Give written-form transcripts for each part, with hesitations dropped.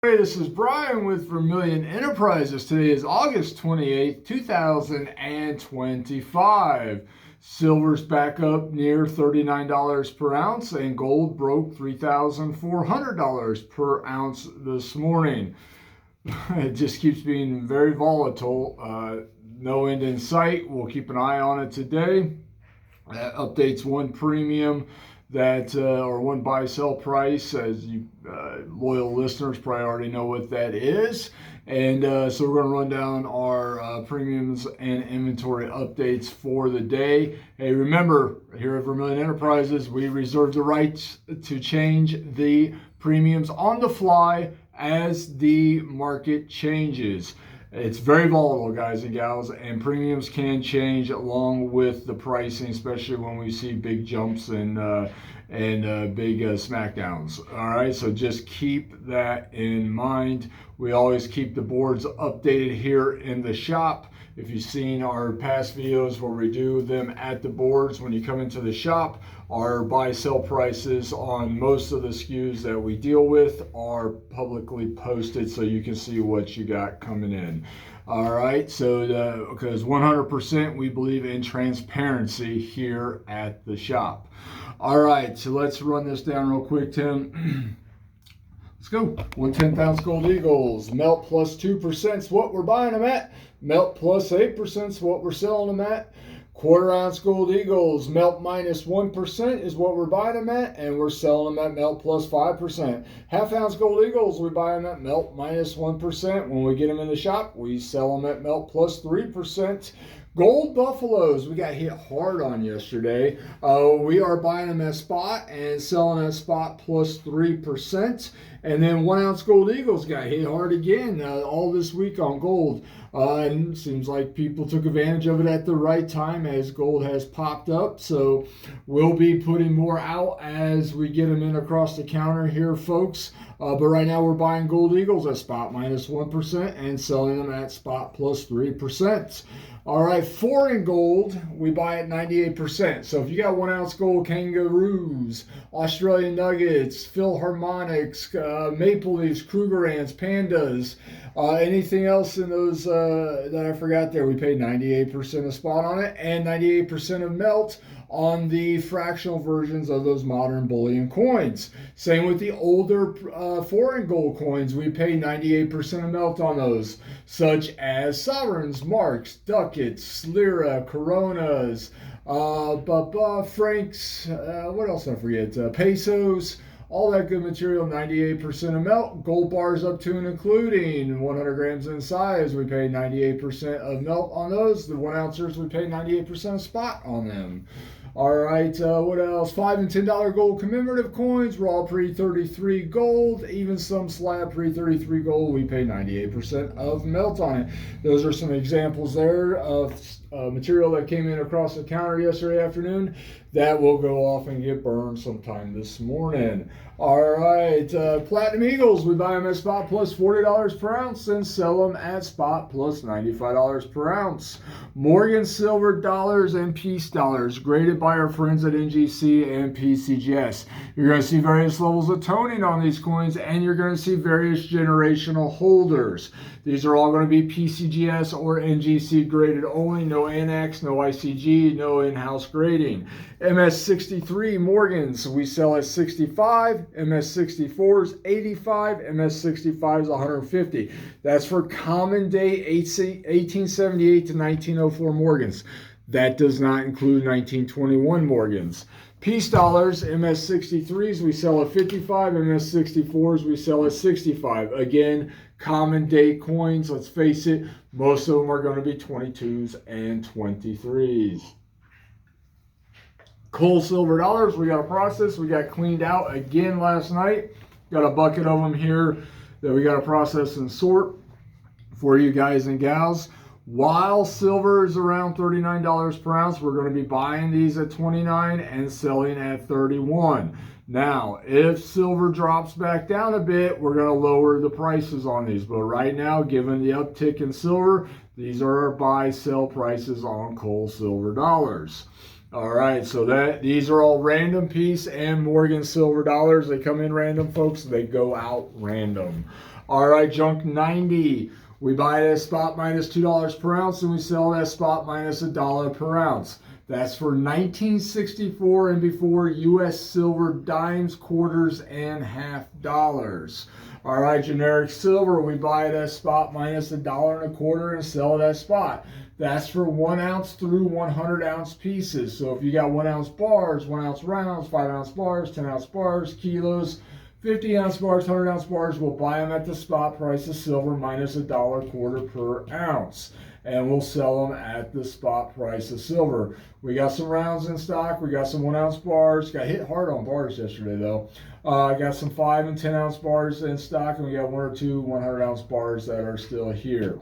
Hey, this is Brian with Vermillion Enterprises. Today is August 28th, 2025. Silver's back up near $39 per ounce, and gold broke $3,400 per ounce this morning. It just keeps being very volatile. No end in sight. We'll keep an eye on it today. That updates one premium or one buy sell price, as you loyal listeners probably already know what that is. And so we're going to run down our premiums and inventory updates for the day. Hey, remember, here at Vermillion Enterprises, we reserve the right to change the premiums on the fly as the market changes. It's very volatile, guys and gals, and premiums can change along with the pricing, especially when we see big jumps and big smackdowns. All right, so just keep that in mind. We always keep the boards updated here in the shop. If you've seen our past videos where we do them at the boards, when you come into the shop, our buy-sell prices on most of the SKUs that we deal with are publicly posted so you can see what you got coming in. All right, so because 100% we believe in transparency here at the shop. All right, so let's run this down real quick, Tim. Let's go. 1/10 ounce gold eagles. Melt plus 2% is what we're buying them at. Melt plus 8% is what we're selling them at. 1/4 ounce gold eagles. Melt minus 1% is what we're buying them at, and we're selling them at melt plus 5%. 1/2 ounce gold eagles, we buy them at melt minus 1%. When we get them in the shop, we sell them at melt plus 3%. Gold buffaloes, we got hit hard on yesterday. We are buying them at spot and selling at spot plus 3%. And then 1 ounce gold eagles got hit hard again all this week on gold. And it seems like people took advantage of it at the right time as gold has popped up. So we'll be putting more out as we get them in across the counter here, folks. But right now we're buying gold eagles at spot minus 1% and selling them at spot plus 3%. All right, foreign gold, we buy at 98%. So if you got 1 ounce gold kangaroos, Australian nuggets, Philharmonics, maple leafs, Krugerrands, pandas, anything else in those that I forgot there, we pay 98% of spot on it and 98% of melt on the fractional versions of those modern bullion coins. Same with the older foreign gold coins. We pay 98% of melt on those, such as sovereigns, marks, ducats, lira, coronas, francs, what else did I forget? Pesos, all that good material, 98% of melt. Gold bars up to and including 100 grams in size, we pay 98% of melt on those. The 1 ouncers, we pay 98% of spot on them. All right, what else? $5 and $10 gold commemorative coins, raw pre-33 gold, even some slab pre-33 gold, we pay 98% of melt on it. Those are some examples there of material that came in across the counter yesterday afternoon that will go off and get burned sometime this morning. All right, platinum eagles, we buy them at spot plus $40 per ounce and sell them at spot plus $95 per ounce. Morgan silver dollars and peace dollars, graded by our friends at NGC and PCGS. You're going to see various levels of toning on these coins, and you're going to see various generational holders. These are all going to be PCGS or NGC graded only, no annex, no ICG, no in-house grading. MS63 Morgans, we sell at 65, MS64s 85, MS65s 150. That's for common day 1878 to 1904 Morgans. That does not include 1921 Morgans. Peace dollars, MS63s, we sell at 55, MS64s, we sell at 65. Again, common date coins, let's face it, most of them are going to be 22s and 23s. Coal silver dollars, we got a process, we got cleaned out again last night. Got a bucket of them here that we got to process and sort for you guys and gals. While silver is around $39 per ounce, we're going to be buying these at $29 and selling at $31. Now, if silver drops back down a bit, we're going to lower the prices on these. But right now, given the uptick in silver, these are our buy-sell prices on coal silver dollars. All right, so these are all random piece and Morgan silver dollars. They come in random, folks. They go out random. All right, junk 90. We buy it at spot minus $2 per ounce, and we sell it at spot minus $1 per ounce. That's for 1964 and before U.S. silver dimes, quarters, and half dollars. All right, generic silver, we buy it at spot minus $1.25 and sell it at spot. That's for 1 ounce through 100 ounce pieces. So if you got 1 ounce bars, 1 ounce rounds, 5 ounce bars, 10 ounce bars, kilos, 50 ounce bars, 100 ounce bars, we'll buy them at the spot price of silver minus $1.25 per ounce. And we'll sell them at the spot price of silver. We got some rounds in stock. We got some 1 ounce bars. Got hit hard on bars yesterday though. Got some 5 and 10 ounce bars in stock, and we got 1 or 2 100 ounce bars that are still here.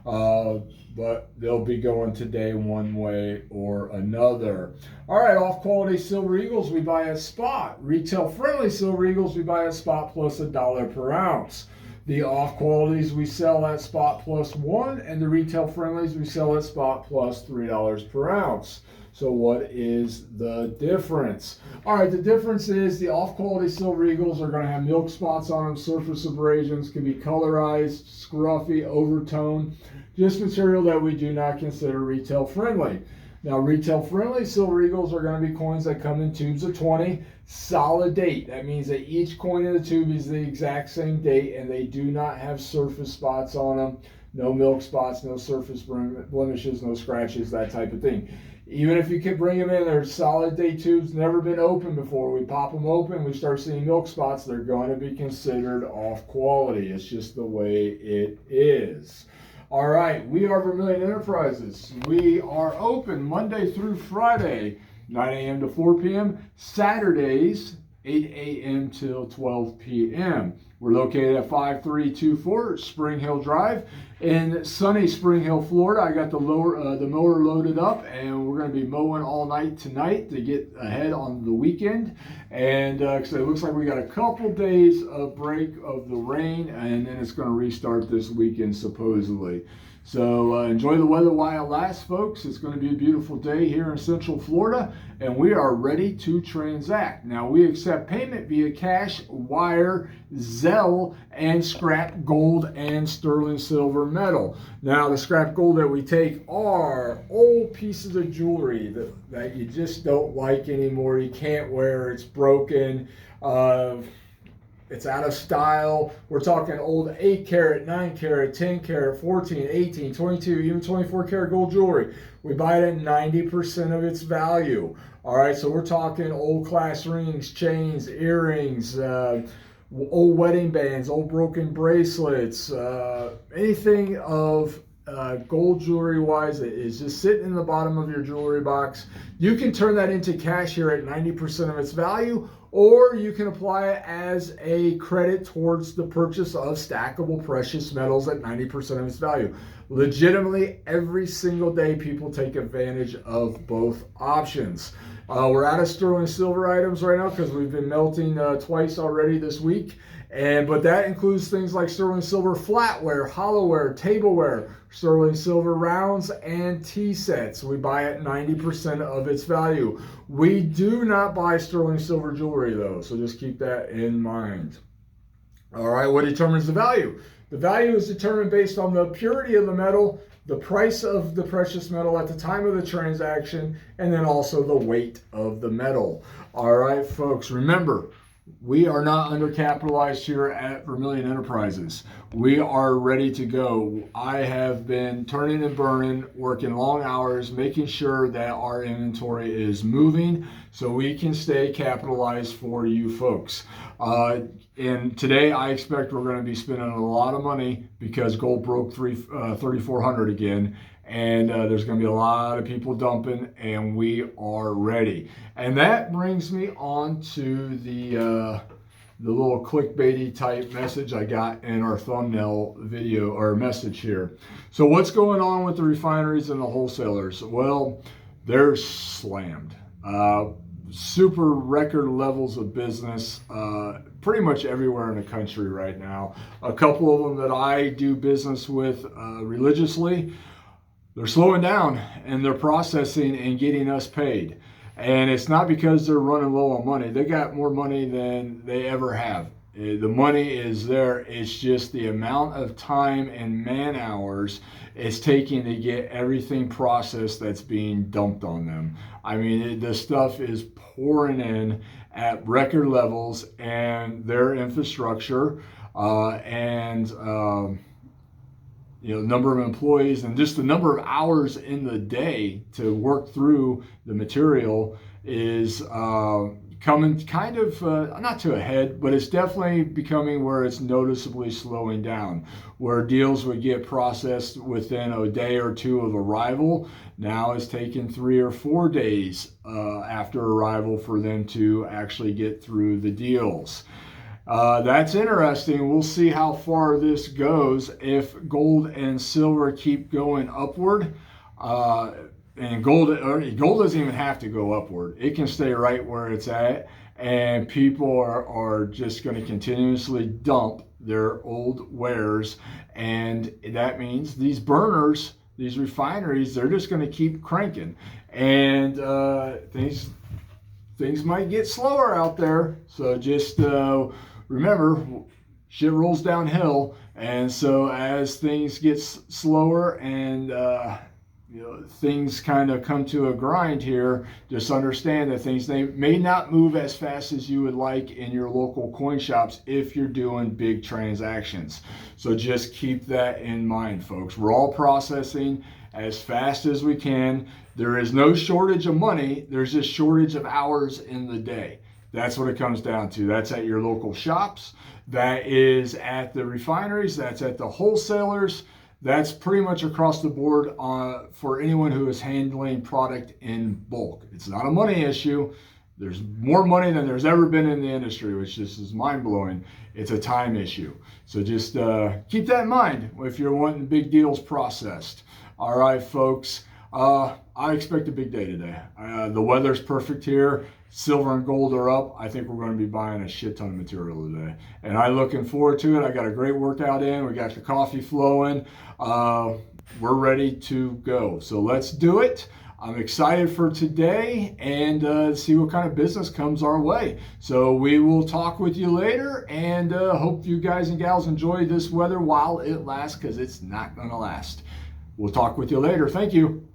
But they'll be going today one way or another. All right, off-quality Silver Eagles we buy at spot. Retail-friendly Silver Eagles we buy at spot plus $1 per ounce. The off-qualities we sell at spot plus $1, and the retail-friendlies we sell at spot plus $3 per ounce. So what is the difference? All right, the difference is the off-quality Silver Eagles are going to have milk spots on them, surface abrasions, can be colorized, scruffy, overtoned, just material that we do not consider retail-friendly. Now, retail-friendly Silver Eagles are going to be coins that come in tubes of 20, solid date. That means that each coin in the tube is the exact same date, and they do not have surface spots on them. No milk spots, no surface blemishes, no scratches, that type of thing. Even if you can bring them in, they're solid date tubes, never been opened before. We pop them open, we start seeing milk spots, they're going to be considered off quality. It's just the way it is. All right, we are Vermillion Enterprises. We are open Monday through Friday, 9 a.m. to 4 p.m., Saturdays, 8 a.m. till 12 p.m. We're located at 5324 Spring Hill Drive in sunny Spring Hill, Florida. I got the mower loaded up, and we're going to be mowing all night tonight to get ahead on the weekend. And so it looks like we got a couple days of break of the rain, and then it's going to restart this weekend supposedly. So enjoy the weather while it lasts, folks. It's going to be a beautiful day here in Central Florida, and we are ready to transact. Now, we accept payment via cash, wire, Zelle, and scrap gold and sterling silver metal. Now, the scrap gold that we take are old pieces of jewelry that you just don't like anymore. You can't wear, it's broken. It's out of style. We're talking old 8 karat, 9 karat, 10 karat, 14, 18, 22, even 24 karat gold jewelry. We buy it at 90% of its value. All right, so we're talking old class rings, chains, earrings, old wedding bands, old broken bracelets, anything of gold jewelry wise that is just sitting in the bottom of your jewelry box. You can turn that into cash here at 90% of its value, or you can apply it as a credit towards the purchase of stackable precious metals at 90% of its value. Legitimately, every single day, people take advantage of both options. We're out of sterling silver items right now because we've been melting twice already this week. But that includes things like sterling silver flatware, hollowware, tableware, sterling silver rounds, and tea sets. We buy at 90% of its value. We do not buy sterling silver jewelry though, so just keep that in mind. All right, what determines the value? The value is determined based on the purity of the metal, the price of the precious metal at the time of the transaction, and then also the weight of the metal. All right, folks, remember, we are not undercapitalized here at Vermillion Enterprises. We are ready to go. I have been turning and burning, working long hours, making sure that our inventory is moving so we can stay capitalized for you folks. And today I expect we're going to be spending a lot of money because gold broke 3,400 again. And there's going to be a lot of people dumping, and we are ready. And that brings me on to the little clickbaity type message I got in our thumbnail video or message here. So what's going on with the refineries and the wholesalers? Well, they're slammed. Super record levels of business pretty much everywhere in the country right now. A couple of them that I do business with religiously, they're slowing down and they're processing and getting us paid. And it's not because they're running low on money. They got more money than they ever have. The money is there. It's just the amount of time and man hours it's taking to get everything processed that's being dumped on them. I mean, the stuff is pouring in at record levels, and their infrastructure and number of employees and just the number of hours in the day to work through the material is coming kind of not to a head, but it's definitely becoming where it's noticeably slowing down. Where deals would get processed within a day or two of arrival, now it's taking 3 or 4 days after arrival for them to actually get through the deals. That's interesting. We'll see how far this goes. If gold and silver keep going upward, and gold doesn't even have to go upward. It can stay right where it's at, and people are just going to continuously dump their old wares, and that means these burners, these refineries, they're just going to keep cranking, and things might get slower out there. So just remember, shit rolls downhill, and so as things get slower and things kind of come to a grind here, just understand that things may not move as fast as you would like in your local coin shops if you're doing big transactions. So just keep that in mind, folks. We're all processing as fast as we can. There is no shortage of money. There's just shortage of hours in the day. That's what it comes down to. That's at your local shops. That is at the refineries. That's at the wholesalers. That's pretty much across the board for anyone who is handling product in bulk. It's not a money issue. There's more money than there's ever been in the industry, which just is mind-blowing. It's a time issue. So just keep that in mind if you're wanting big deals processed. All right, folks. I expect a big day today. The weather's perfect here. Silver and gold are up. I think we're going to be buying a shit ton of material today. And I'm looking forward to it. I got a great workout in. We got the coffee flowing. We're ready to go. So let's do it. I'm excited for today and see what kind of business comes our way. So we will talk with you later, and hope you guys and gals enjoy this weather while it lasts, because it's not going to last. We'll talk with you later. Thank you.